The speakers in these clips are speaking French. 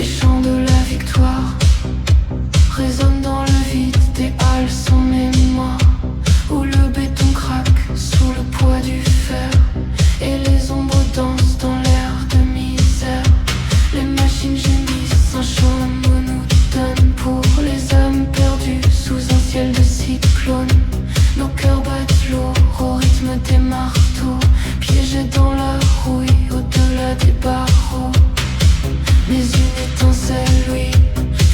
Les chants de la victoire résonnent dans le vide des halles sans mémoire, où le béton craque sous le poids du fer et les ombres dansent dans l'air de misère. Les machines gémissent un chant monotone pour les âmes perdues sous un ciel de cyclone. Nos cœurs battent lourd au rythme des marteaux, piégés dans la rouille au-delà des barreaux. Mais une étincelle, oui,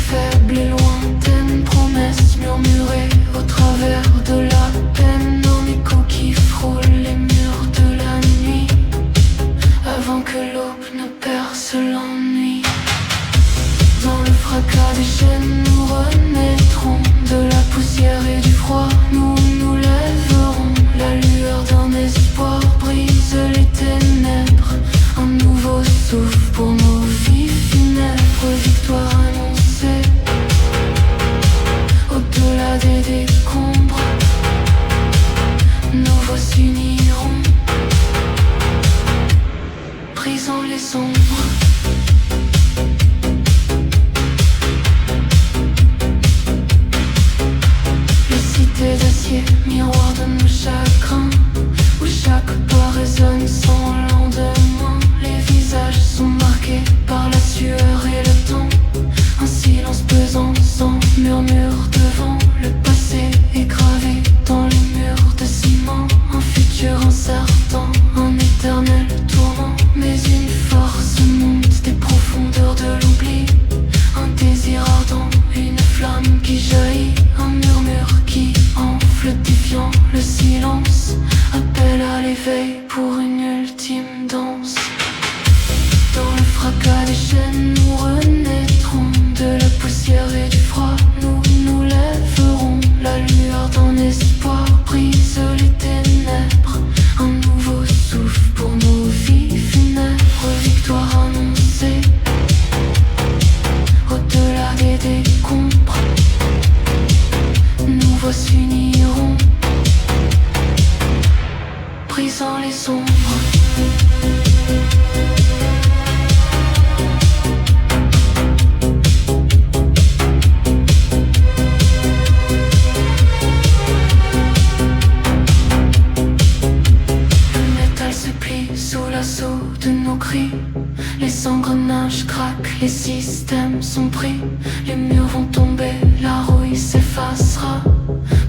faible et lointaine, promesse murmurée au travers de la peine, en écho qui frôle les murs de la nuit, avant que l'aube ne perce l'ennui. Dans le fracas des chaînes, nous renaîtrons de la poussière et du froid. Nous nous lèverons, la lueur d'un espoir brise les ténèbres. Un nouveau souffle pour nos vies funèbres, victoire annoncée au-delà des décombres. Nos voix s'uniront, brisant les ombres. D'acier, miroir de nos chagrins, où chaque pas résonne sans lendemain. Les visages sont marqués par la sueur et le temps. Un silence pesant sans murmure devant le passé est gravé dans les murs de ciment. Un futur incertain, un éternel tourment. Mais une force monte des profondeurs de l'oubli. Un désir ardent, une flamme qui jaillit. Un murmure qui enfle défiant le silence, appelle à l'éveil pour une ultime danse. Dans le fracas des chaînes, nous renaîtrons de la poussière et du froid. Nous nous lèverons, la lueur d'un espoir brise les ténèbres. Un nouveau souffle pour nos vies funèbres, victoire annoncée au-delà des décombres. Nos voix s'uniront, brisant les ombres. Le métal se plie sous l'assaut de nos cris. Les engrenages craquent, les systèmes sont pris. Les murs vont tomber, la rouille s'effacera,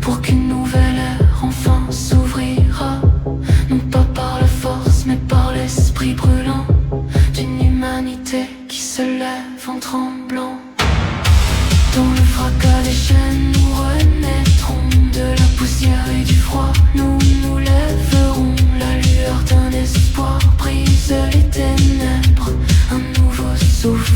pour qu'une nouvelle ère enfin s'ouvrira. Non pas par la force, mais par l'esprit brûlant d'une humanité qui se lève en tremblant. Dans le fracas des chaînes, nous renaîtrons de la poussière et du froid. Nous nous lèverons, la lueur d'un espoir brise les ténèbres. Un nouveau souffle